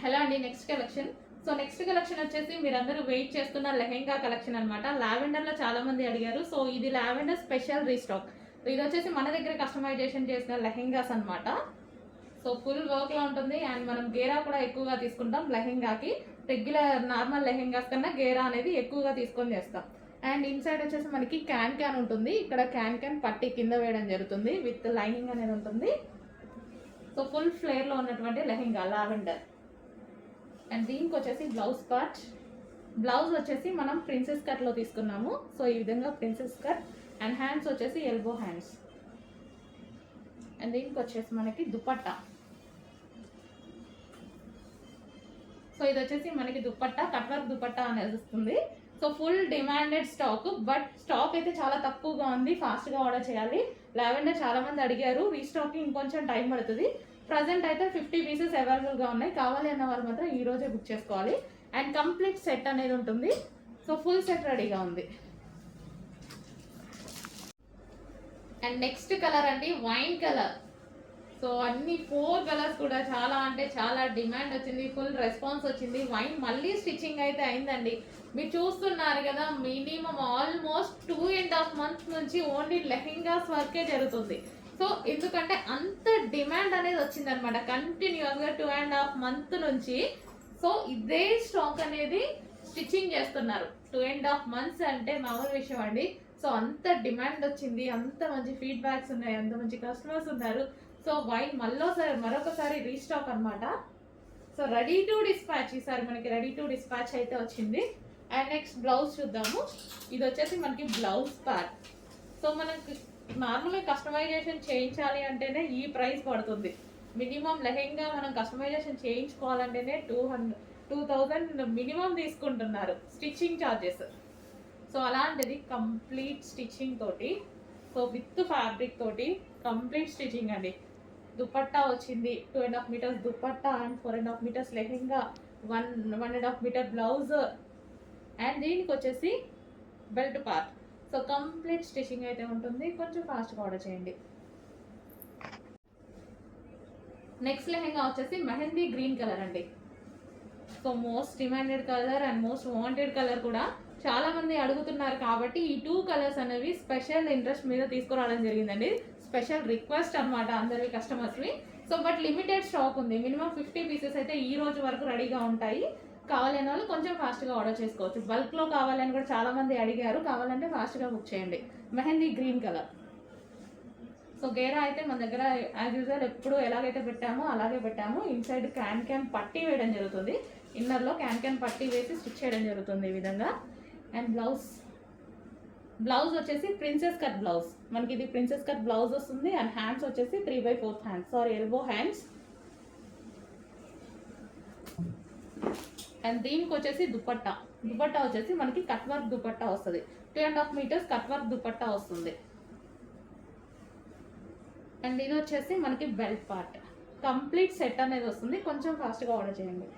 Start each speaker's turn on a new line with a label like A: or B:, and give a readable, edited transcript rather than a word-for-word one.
A: Hello అండి, next collection. So next collection వచ్చేసి మీరందరూ వెయిట్ చేస్తున్న లెహెంగా కలెక్షన్ అనమాట. లావెండర్లో చాలా మంది అడిగారు. సో ఇది లావెండర్ స్పెషల్ రీస్టాక్. ఇది వచ్చేసి మన దగ్గర కస్టమైజేషన్ చేసిన లెహెంగాస్ అనమాట. సో ఫుల్ వర్క్లో ఉంటుంది అండ్ మనం గేరా కూడా ఎక్కువగా తీసుకుంటాం. లెహెంగాకి రెగ్యులర్ నార్మల్ లెహెంగాస్ కన్నా గేరా అనేది ఎక్కువగా తీసుకొని చేస్తాం. అండ్ ఇన్సైడ్ వచ్చేసి మనకి క్యాన్ ఉంటుంది. ఇక్కడ క్యాన్ పట్టి కింద వేయడం జరుగుతుంది. విత్ లైనింగ్ అనేది ఉంటుంది. సో ఫుల్ ఫ్లేర్లో ఉన్నటువంటి లెహెంగా లావెండర్. అండ్ దీనికి వచ్చేసి బ్లౌజ్ పార్ట్. బ్లౌజ్ వచ్చేసి మనం ప్రిన్సెస్ కట్లో తీసుకున్నాము. సో ఈ విధంగా ప్రిన్సెస్ కట్. అండ్ హ్యాండ్స్ వచ్చేసి ఎల్బో హ్యాండ్స్. అండ్ దీనికి వచ్చేసి మనకి దుపట్టా. సో ఇది వచ్చేసి మనకి దుపట్టా, కట్ వర్క్ దుపట్టా అనేది వస్తుంది. So full demanded stock, but stock అయితే చాలా తక్కువగా ఉంది. ఫాస్ట్గా ఆర్డర్ చేయాలి. లావెండర్ చాలా మంది అడిగారు. రీస్టాక్కి ఇంకొంచెం టైం పడుతుంది. ప్రజెంట్ అయితే 50 పీసెస్ అవైలబుల్గా ఉన్నాయి. కావాలి అన్న వాళ్ళు మాత్రం ఈ రోజే బుక్ చేసుకోవాలి. అండ్ కంప్లీట్ సెట్ అనేది ఉంటుంది. సో ఫుల్ సెట్ రెడీగా ఉంది. అండ్ నెక్స్ట్ కలర్ అండి, వైన్ కలర్. సో అన్ని 4 కలర్స్ కూడా చాలా అంటే చాలా డిమాండ్ వచ్చింది. ఫుల్ రెస్పాన్స్ వచ్చింది. వైన్ మళ్ళీ స్టిచ్చింగ్ అయితే అయిందండి. మీరు చూస్తున్నారు కదా, మినిమం ఆల్మోస్ట్ 2.5 months నుంచి ఓన్లీ లెహెంగాస్ వర్కే జరుగుతుంది. సో ఎందుకంటే అంత డిమాండ్ అనేది వచ్చిందనమాట కంటిన్యూస్గా 2.5 months నుంచి. సో ఇదే స్టాక్ అనేది స్టిచ్చింగ్ చేస్తున్నారు. 2.5 months అంటే మామూలు విషయం అండి. సో అంత డిమాండ్ వచ్చింది, అంత మంచి ఫీడ్బ్యాక్స్ ఉన్నాయి, అంత మంచి కస్టమర్స్ ఉన్నారు. సో వైన్ మరొకసారి రీస్టాక్ అనమాట. So ready to dispatch. ఈసారి మనకి రెడీ టు డిస్పాచ్ అయితే వచ్చింది. అండ్ నెక్స్ట్ బ్లౌజ్ చూద్దాము. ఇది వచ్చేసి మనకి బ్లౌజ్ పార్ట్. సో మనకి నార్మల్గా కస్టమైజేషన్ చేయించాలి అంటేనే ఈ ప్రైస్ పడుతుంది. మినిమం లెహెంగా మనం కస్టమైజేషన్ చేయించుకోవాలంటేనే 2000 మినిమం తీసుకుంటున్నారు స్టిచ్చింగ్ ఛార్జెస్. సో అలాంటిది కంప్లీట్ స్టిచ్చింగ్ తోటి, సో విత్ ఫ్యాబ్రిక్ తోటి కంప్లీట్ స్టిచ్చింగ్ అండి. దుపట్టా వచ్చింది, 2.5 meters dupatta and 4.5 meters lehenga, 1.5 meter blouse. And దీనికి వచ్చేసి belt part. So complete stitching అయితే ఉంటుంది. కొంచెం ఫాస్ట్గా ఆర్డర్ చేయండి. నెక్స్ట్ లెహెంగా వచ్చేసి మెహందీ గ్రీన్ కలర్ అండి. So most demanded colour and most wanted colour కూడా. చాలా మంది అడుగుతున్నారు కాబట్టి ఈ 2 కలర్స్ అనేవి స్పెషల్ ఇంట్రెస్ట్ మీద తీసుకురావడం జరిగిందండి. స్పెషల్ రిక్వెస్ట్ అనమాట అందరి కస్టమర్స్వి. సో బట్ లిమిటెడ్ స్టాక్ ఉంది. మినిమం 50 పీసెస్ అయితే ఈ రోజు వరకు రెడీగా ఉంటాయి. కావాలనే వాళ్ళు కొంచెం ఫాస్ట్గా ఆర్డర్ చేసుకోవచ్చు. బల్క్లో కావాలని కూడా చాలా మంది అడిగారు. కావాలంటే ఫాస్ట్గా బుక్ చేయండి. Mehndi green colour. సో గేరా అయితే మన దగ్గర యాజ్ యూజువల్ ఎప్పుడు ఎలాగైతే పెట్టామో అలాగే పెట్టాము. ఇన్సైడ్ క్యాన్ పట్టి వేయడం జరుగుతుంది. ఇన్నర్లో క్యాన్ పట్టి వేసి స్టిచ్ చేయడం జరుగుతుంది ఈ విధంగా. అండ్ బ్లౌజ్ వచ్చేసి ప్రిన్సెస్ కట్ బ్లౌజ్. మనకి ఇది ప్రిన్సెస్ కట్ బ్లౌజ్ వస్తుంది. అండ్ హ్యాండ్స్ వచ్చేసి 3/4 హ్యాండ్స్, ఎల్బో హ్యాండ్స్. అండ్ దీనికి వచ్చేసి దుపట్టా వచ్చేసి మనకి కట్ వర్క్ దుపట్టా వస్తుంది. 2.5 meters కట్ వర్క్ దుపట్టా వస్తుంది. అండ్ ఇది వచ్చేసి మనకి బెల్ట్ పార్ట్. కంప్లీట్ సెట్ అనేది వస్తుంది. కొంచెం ఫాస్ట్గా ఆర్డర్ చేయండి.